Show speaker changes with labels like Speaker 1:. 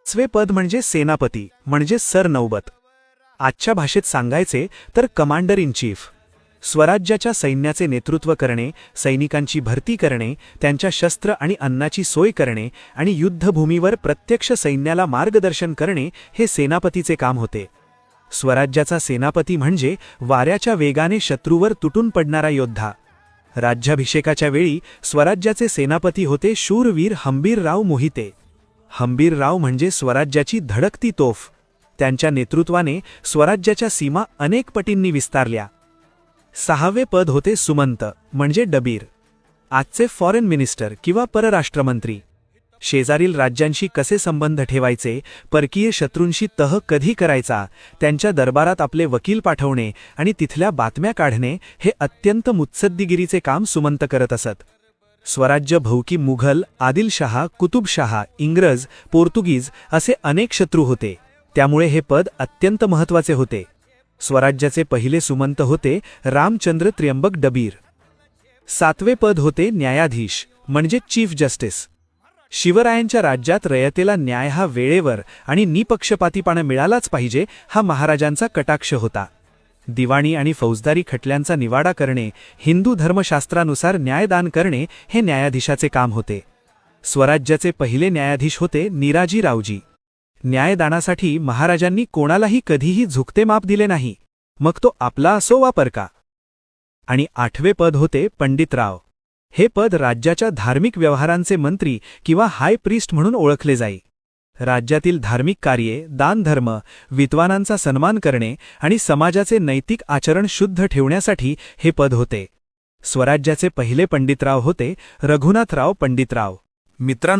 Speaker 1: पाचवे पद म्हणजे सेनापती म्हणजे सरनौबत. आजच्या भाषेत सांगायचे तर कमांडर इन चीफ. स्वराज्याच्या सैन्याचे नेतृत्व करणे, सैनिकांची भरती करणे, त्यांच्या शस्त्र आणि अन्नाची सोय करणे आणि युद्धभूमीवर प्रत्यक्ष सैन्याला मार्गदर्शन करणे हे सेनापतीचे काम होते. स्वराज्याचा सेनापती म्हणजे वाऱ्याच्या वेगाने शत्रूवर तुटून पडणारा योद्धा. राज्याभिषेकाच्या वेळी स्वराज्याचे सेनापती होते शूरवीर हंबीरराव मोहिते. हंबीरराव म्हणजे स्वराज्याची धडकती तोफ. त्यांच्या नेतृत्वाने स्वराज्याच्या सीमा अनेक पटींनी विस्तारल्या. सहावे पद होते सुमंत म्हणजे डबीर. आजचे फॉरेन मिनिस्टर किंवा परराष्ट्रमंत्री. शेजारील राज्यांशी कसे संबंध ठेवायचे, परकीय शत्रूंशी तह कधी करायचा, त्यांच्या दरबारात आपले वकील पाठवणे आणि तिथल्या बातम्या काढणे हे अत्यंत मुत्सद्दीगिरीचे काम सुमंत करत असत. स्वराज्य भौकी मुघल, आदिलशहा, कुतुबशहा, इंग्रज, पोर्तुगीज असे अनेक शत्रू होते. त्यामुळे हे पद अत्यंत महत्त्वाचे होते. स्वराज्याचे पहिले सुमंत होते रामचंद्र त्र्यंबक डबीर. सातवे पद होते न्यायाधीश म्हणजे चीफ जस्टिस. शिवरायांच्या राज्यात रयतेला न्याय हा वेळेवर आणि निपक्षपातीपणे मिळालाच पाहिजे हा महाराजांचा कटाक्ष होता. दिवाणी आणि फौजदारी खटल्यांचा निवाडा करणे, हिंदू धर्मशास्त्रानुसार न्यायदान करणे हे न्यायाधीशाचे काम होते. स्वराज्याचे पहिले न्यायाधीश होते निराजीरावजी. न्यायदानासाठी महाराजांनी कोणालाही कधीही झुकते माप दिले नाही, मग तो आपला असो वा परका. आणि आठवे पद होते पंडितराव. हे पद राज्याच्या धार्मिक व्यवहारांचे मंत्री किंवा हाय प्रीस्ट म्हणून ओळखले जाई. राज्यातील धार्मिक कार्ये, दानधर्म, विद्वानांचा सन्मान करणे आणि समाजाचे नैतिक आचरण शुद्ध ठेवण्यासाठी हे पद होते. स्वराज्याचे पहिले पंडितराव होते रघुनाथराव पंडितराव. मित्रांनो,